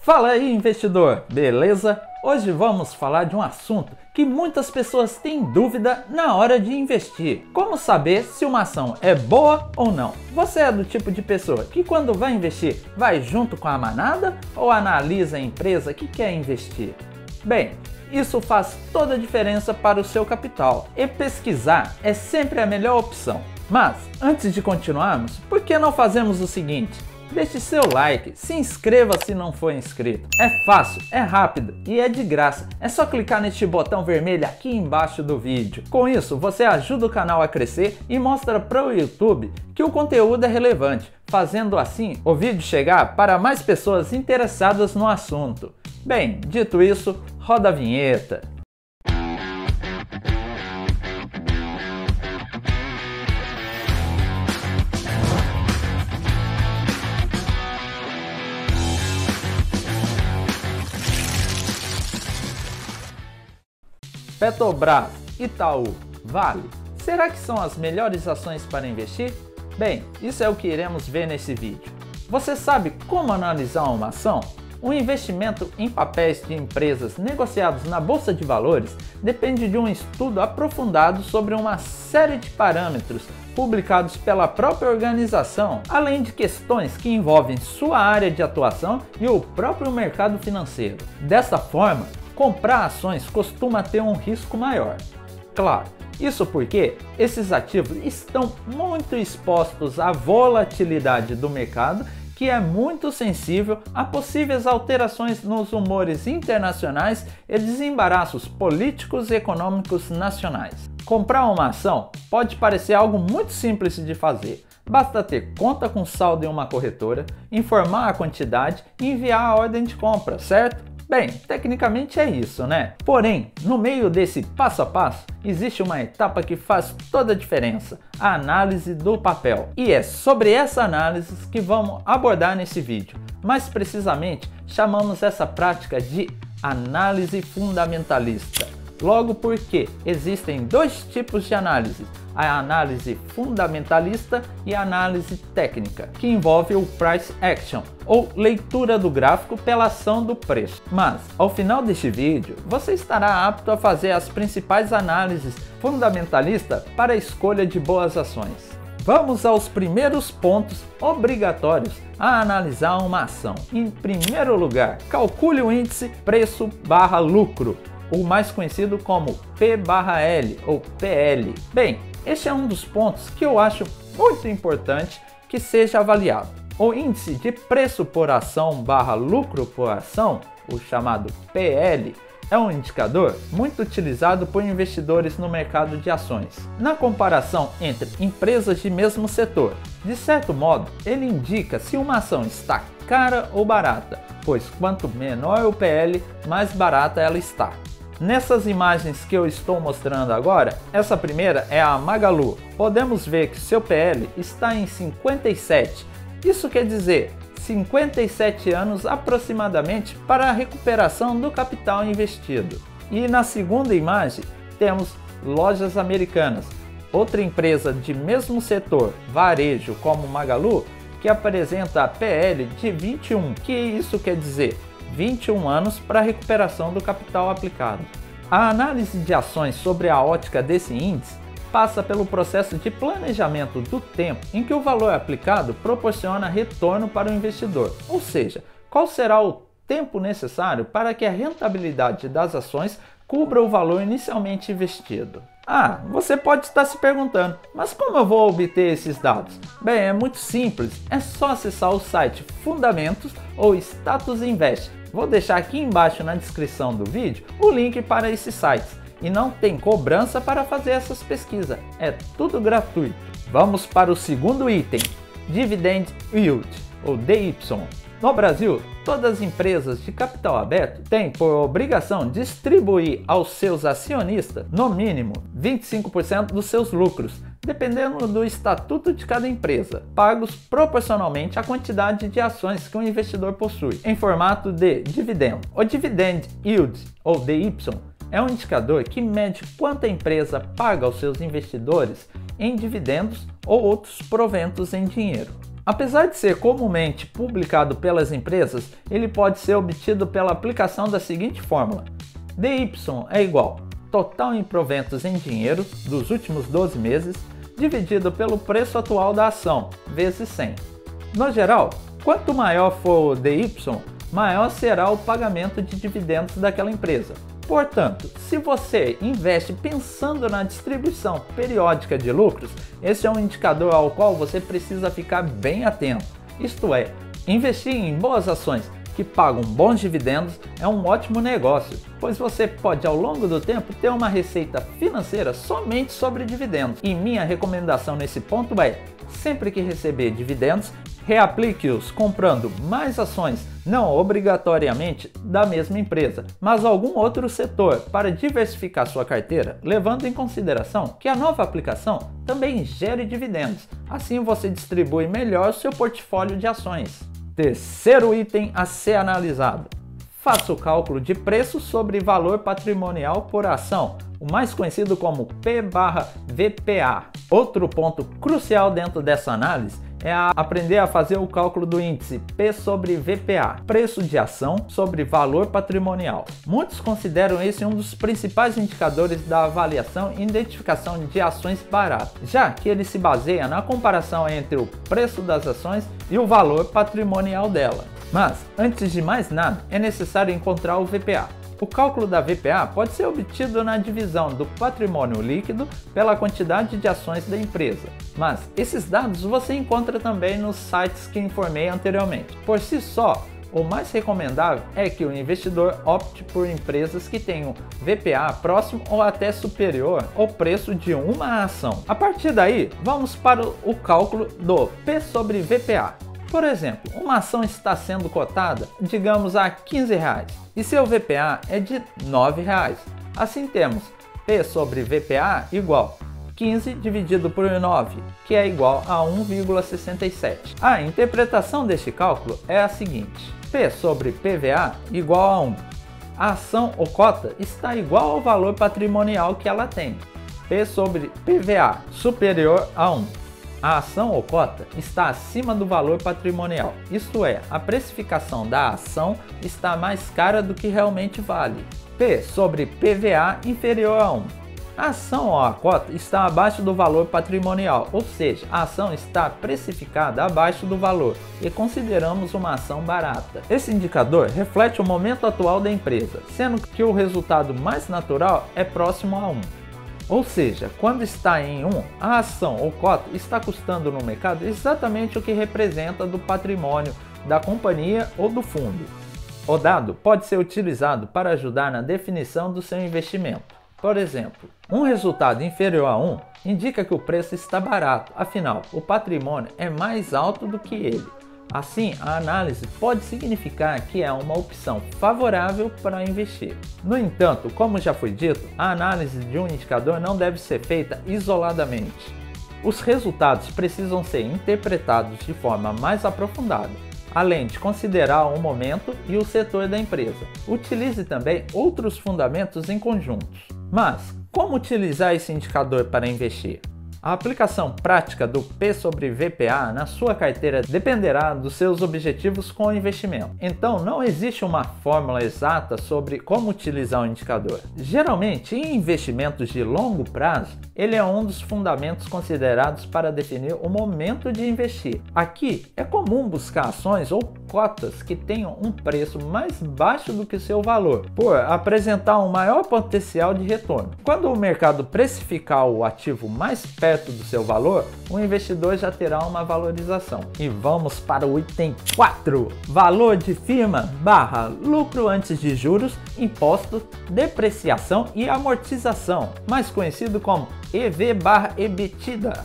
Fala aí, investidor, beleza? Hoje vamos falar de um assunto que muitas pessoas têm dúvida na hora de investir. Como saber se uma ação é boa ou não? Você é do tipo de pessoa que quando vai investir, vai junto com a manada ou analisa a empresa que quer investir? Bem, isso faz toda a diferença para o seu capital e pesquisar é sempre a melhor opção. Mas, antes de continuarmos, por que não fazemos o seguinte? Deixe seu like, se inscreva se não for inscrito. É fácil, é rápido e é de graça. É só clicar neste botão vermelho aqui embaixo do vídeo. Com isso, você ajuda o canal a crescer e mostra para o YouTube que o conteúdo é relevante, fazendo assim o vídeo chegar para mais pessoas interessadas no assunto. Bem, dito isso, roda a vinheta. Petrobras, Itaú, Vale, será que são as melhores ações para investir? Bem, isso é o que iremos ver nesse vídeo. Você sabe como analisar uma ação? O investimento em papéis de empresas negociados na Bolsa de Valores depende de um estudo aprofundado sobre uma série de parâmetros publicados pela própria organização, além de questões que envolvem sua área de atuação e o próprio mercado financeiro. Dessa forma, comprar ações costuma ter um risco maior. Claro, isso porque esses ativos estão muito expostos à volatilidade do mercado, que é muito sensível a possíveis alterações nos humores internacionais e desembaraços políticos e econômicos nacionais. Comprar uma ação pode parecer algo muito simples de fazer. Basta ter conta com saldo em uma corretora, informar a quantidade e enviar a ordem de compra, certo? Bem, tecnicamente é isso, né? Porém, no meio desse passo a passo, existe uma etapa que faz toda a diferença, a análise do papel. E é sobre essa análise que vamos abordar nesse vídeo. Mais precisamente, chamamos essa prática de análise fundamentalista. Logo porque existem dois tipos de análise, a análise fundamentalista e a análise técnica, que envolve o price action, ou leitura do gráfico pela ação do preço. Mas, ao final deste vídeo, você estará apto a fazer as principais análises fundamentalistas para a escolha de boas ações. Vamos aos primeiros pontos obrigatórios a analisar uma ação. Em primeiro lugar, calcule o índice preço/lucro, o mais conhecido como P/L ou PL. Bem, este é um dos pontos que eu acho muito importante que seja avaliado. O índice de preço por ação/lucro por ação, o chamado PL, é um indicador muito utilizado por investidores no mercado de ações, na comparação entre empresas de mesmo setor. De certo modo, ele indica se uma ação está cara ou barata, pois quanto menor o PL, mais barata ela está. Nessas imagens que eu estou mostrando agora, essa primeira é a Magalu. Podemos ver que seu PL está em 57. Isso quer dizer 57 anos aproximadamente para a recuperação do capital investido. E na segunda imagem temos Lojas Americanas, outra empresa de mesmo setor, varejo como Magalu, que apresenta a PL de 21. Que isso quer dizer? 21 anos para a recuperação do capital aplicado. A análise de ações sobre a ótica desse índice passa pelo processo de planejamento do tempo em que o valor aplicado proporciona retorno para o investidor, ou seja, qual será o tempo necessário para que a rentabilidade das ações cubra o valor inicialmente investido. Ah, você pode estar se perguntando, mas como eu vou obter esses dados? Bem, é muito simples, é só acessar o site Fundamentos ou Status Invest. Vou deixar aqui embaixo na descrição do vídeo o link para esses sites. E não tem cobrança para fazer essas pesquisas, é tudo gratuito. Vamos para o segundo item, Dividend Yield, ou DY. No Brasil, todas as empresas de capital aberto têm por obrigação distribuir aos seus acionistas, no mínimo, 25% dos seus lucros, dependendo do estatuto de cada empresa, pagos proporcionalmente à quantidade de ações que o investidor possui, em formato de dividendo. O Dividend Yield, ou DY, é um indicador que mede quanto a empresa paga aos seus investidores em dividendos ou outros proventos em dinheiro. Apesar de ser comumente publicado pelas empresas, ele pode ser obtido pela aplicação da seguinte fórmula: DY é igual total em proventos em dinheiro dos últimos 12 meses dividido pelo preço atual da ação vezes 100. No geral, quanto maior for o DY, maior será o pagamento de dividendos daquela empresa. Portanto, se você investe pensando na distribuição periódica de lucros, esse é um indicador ao qual você precisa ficar bem atento. Isto é, investir em boas ações que pagam bons dividendos é um ótimo negócio, pois você pode ao longo do tempo ter uma receita financeira somente sobre dividendos. E minha recomendação nesse ponto é, sempre que receber dividendos, reaplique-os comprando mais ações, não obrigatoriamente da mesma empresa, mas algum outro setor, para diversificar sua carteira, levando em consideração que a nova aplicação também gere dividendos. Assim você distribui melhor seu portfólio de ações. Terceiro item a ser analisado: faça o cálculo de preço sobre valor patrimonial por ação, o mais conhecido como P/VPA. Outro ponto crucial dentro dessa análise é aprender a fazer o cálculo do índice P sobre VPA, preço de ação sobre valor patrimonial. Muitos consideram esse um dos principais indicadores da avaliação e identificação de ações baratas, já que ele se baseia na comparação entre o preço das ações e o valor patrimonial dela. Mas, antes de mais nada, é necessário encontrar o VPA. O cálculo da VPA pode ser obtido na divisão do patrimônio líquido pela quantidade de ações da empresa, mas esses dados você encontra também nos sites que informei anteriormente. Por si só, o mais recomendável é que o investidor opte por empresas que tenham VPA próximo ou até superior ao preço de uma ação. A partir daí, vamos para o cálculo do P sobre VPA. Por exemplo, uma ação está sendo cotada, digamos, a R$15 e seu VPA é de R$9. Assim temos P sobre VPA igual 15 dividido por 9, que é igual a 1,67. A interpretação deste cálculo é a seguinte: P sobre PVA igual a 1. A ação ou cota está igual ao valor patrimonial que ela tem. P sobre PVA superior a 1. A ação ou cota está acima do valor patrimonial, isto é, a precificação da ação está mais cara do que realmente vale. P sobre PVA inferior a 1. A ação ou a cota está abaixo do valor patrimonial, ou seja, a ação está precificada abaixo do valor e consideramos uma ação barata. Esse indicador reflete o momento atual da empresa, sendo que o resultado mais natural é próximo a 1. Ou seja, quando está em 1, a ação ou cota está custando no mercado exatamente o que representa do patrimônio da companhia ou do fundo. O dado pode ser utilizado para ajudar na definição do seu investimento. Por exemplo, um resultado inferior a 1 indica que o preço está barato, afinal, o patrimônio é mais alto do que ele. Assim, a análise pode significar que é uma opção favorável para investir. No entanto, como já foi dito, a análise de um indicador não deve ser feita isoladamente. Os resultados precisam ser interpretados de forma mais aprofundada, além de considerar o momento e o setor da empresa. Utilize também outros fundamentos em conjuntos. Mas, como utilizar esse indicador para investir? A aplicação prática do P sobre VPA na sua carteira dependerá dos seus objetivos com o investimento. Então, não existe uma fórmula exata sobre como utilizar o indicador. Geralmente, em investimentos de longo prazo, ele é um dos fundamentos considerados para definir o momento de investir. Aqui, é comum buscar ações ou cotas que tenham um preço mais baixo do que seu valor, por apresentar um maior potencial de retorno. Quando o mercado precificar o ativo mais perto do seu valor, o investidor já terá uma valorização. E vamos para o item 4. Valor de firma / lucro antes de juros, impostos, depreciação e amortização, mais conhecido como EV/EBITDA.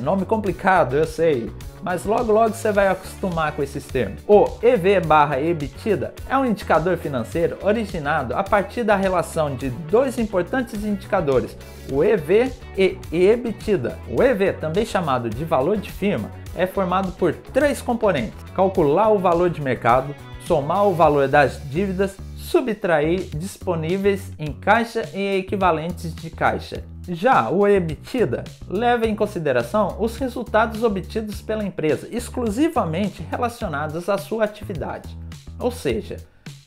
Nome complicado, eu sei, mas logo você vai acostumar com esses termos. O EV/EBITDA é um indicador financeiro originado a partir da relação de dois importantes indicadores, o EV e EBITDA. O EV, também chamado de valor de firma, é formado por três componentes: calcular o valor de mercado, somar o valor das dívidas, subtrair disponíveis em caixa e equivalentes de caixa. Já o EBITDA leva em consideração os resultados obtidos pela empresa exclusivamente relacionados à sua atividade, ou seja,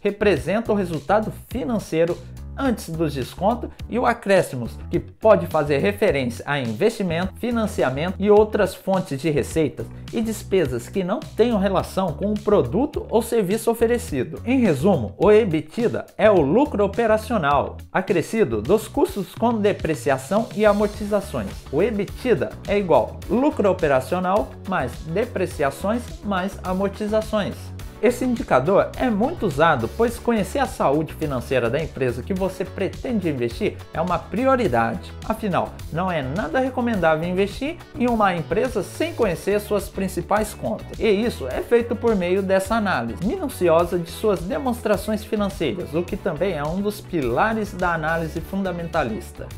representa o resultado financeiro antes dos descontos e o acréscimos, que pode fazer referência a investimento, financiamento e outras fontes de receitas e despesas que não tenham relação com o produto ou serviço oferecido. Em resumo, o EBITDA é o lucro operacional acrescido dos custos com depreciação e amortizações. O EBITDA é igual lucro operacional mais depreciações mais amortizações. Esse indicador é muito usado, pois conhecer a saúde financeira da empresa que você pretende investir é uma prioridade. Afinal, não é nada recomendável investir em uma empresa sem conhecer suas principais contas. E isso é feito por meio dessa análise minuciosa de suas demonstrações financeiras, o que também é um dos pilares da análise fundamentalista.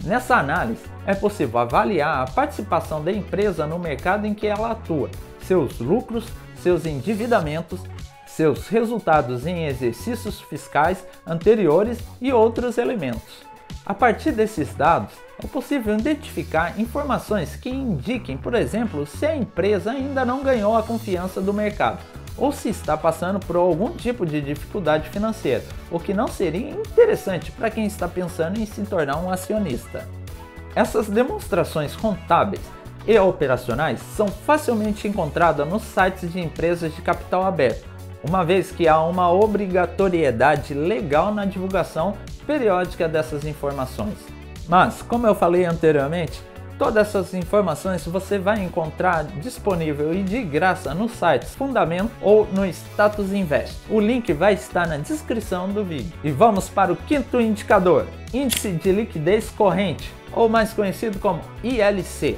Nessa análise, é possível avaliar a participação da empresa no mercado em que ela atua, seus lucros, seus endividamentos, seus resultados em exercícios fiscais anteriores e outros elementos. A partir desses dados, é possível identificar informações que indiquem, por exemplo, se a empresa ainda não ganhou a confiança do mercado ou se está passando por algum tipo de dificuldade financeira, o que não seria interessante para quem está pensando em se tornar um acionista. Essas demonstrações contábeis e operacionais são facilmente encontradas nos sites de empresas de capital aberto, uma vez que há uma obrigatoriedade legal na divulgação periódica dessas informações. Mas, como eu falei anteriormente, todas essas informações você vai encontrar disponível e de graça nos sites Fundamento ou no Status Invest. O link vai estar na descrição do vídeo. E vamos para o quinto indicador, Índice de Liquidez Corrente, ou mais conhecido como ILC.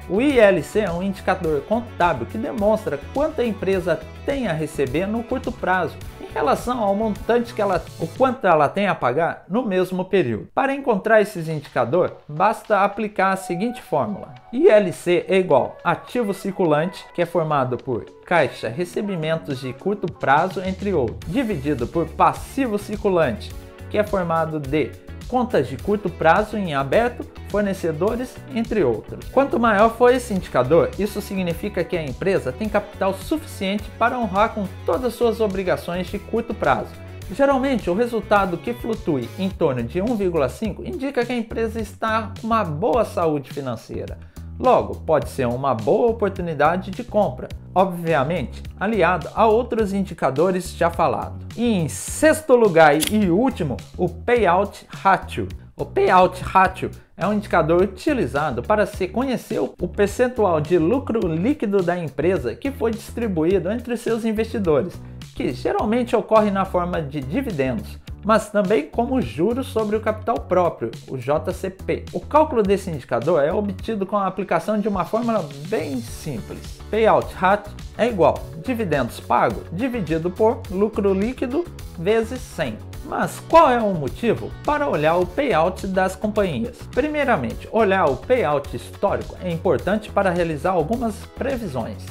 O ILC é um indicador contábil que demonstra quanto a empresa tem a receber no curto prazo em relação ao montante o quanto ela tem a pagar no mesmo período. Para encontrar esses indicadores, basta aplicar a seguinte fórmula. ILC é igual ativo circulante, que é formado por caixa, recebimentos de curto prazo, entre outros, dividido por passivo circulante, que é formado de contas de curto prazo em aberto, fornecedores, entre outros. Quanto maior for esse indicador, isso significa que a empresa tem capital suficiente para honrar com todas as suas obrigações de curto prazo. Geralmente, o resultado que flutue em torno de 1,5 indica que a empresa está com uma boa saúde financeira. Logo, pode ser uma boa oportunidade de compra, obviamente aliado a outros indicadores já falados. E em sexto lugar e último, o Payout Ratio. O Payout Ratio é um indicador utilizado para se conhecer o percentual de lucro líquido da empresa que foi distribuído entre seus investidores, que geralmente ocorre na forma de dividendos, mas também como juros sobre o capital próprio, o JCP. O cálculo desse indicador é obtido com a aplicação de uma fórmula bem simples. Payout Ratio é igual dividendos pagos dividido por lucro líquido vezes 100. Mas qual é o motivo para olhar o payout das companhias? Primeiramente, olhar o payout histórico é importante para realizar algumas previsões.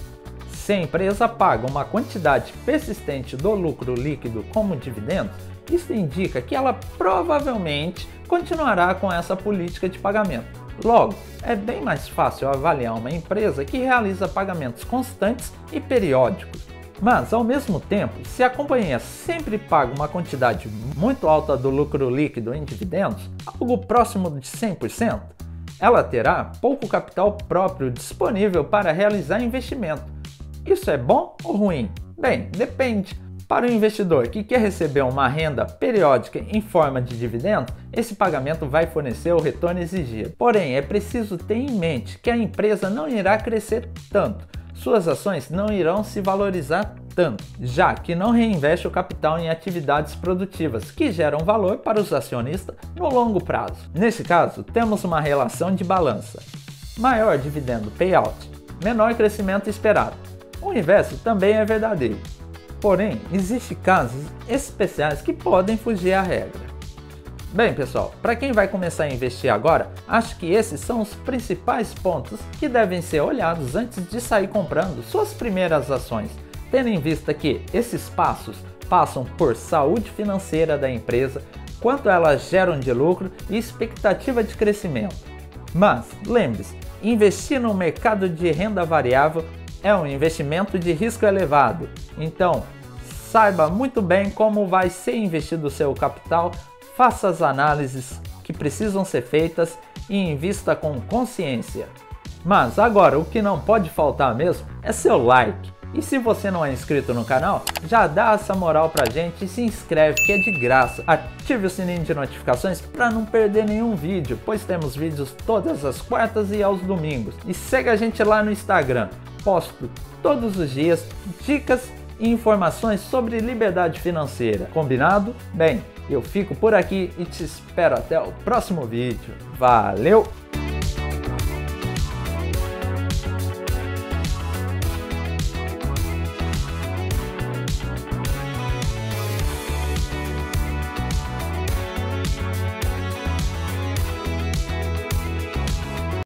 Se a empresa paga uma quantidade persistente do lucro líquido como dividendos, isso indica que ela provavelmente continuará com essa política de pagamento. Logo, é bem mais fácil avaliar uma empresa que realiza pagamentos constantes e periódicos. Mas, ao mesmo tempo, se a companhia sempre paga uma quantidade muito alta do lucro líquido em dividendos, algo próximo de 100%, ela terá pouco capital próprio disponível para realizar investimento. Isso é bom ou ruim? Bem, depende. Para o investidor que quer receber uma renda periódica em forma de dividendos, esse pagamento vai fornecer o retorno exigido. Porém, é preciso ter em mente que a empresa não irá crescer tanto, suas ações não irão se valorizar tanto, já que não reinveste o capital em atividades produtivas que geram valor para os acionistas no longo prazo. Nesse caso, temos uma relação de balança. Maior dividendo payout, menor crescimento esperado. O inverso também é verdadeiro. Porém, existem casos especiais que podem fugir à regra. Bem, pessoal, para quem vai começar a investir agora, acho que esses são os principais pontos que devem ser olhados antes de sair comprando suas primeiras ações, tendo em vista que esses passos passam por saúde financeira da empresa, quanto elas geram de lucro e expectativa de crescimento. Mas, lembre-se, investir no mercado de renda variável é um investimento de risco elevado. Então, saiba muito bem como vai ser investido o seu capital, faça as análises que precisam ser feitas e invista com consciência. Mas agora, o que não pode faltar mesmo é seu like. E se você não é inscrito no canal, já dá essa moral pra gente e se inscreve, que é de graça. Ative o sininho de notificações para não perder nenhum vídeo, pois temos vídeos todas as quartas e aos domingos. E segue a gente lá no Instagram, posto todos os dias dicas e informações sobre liberdade financeira. Combinado? Bem, eu fico por aqui e te espero até o próximo vídeo. Valeu!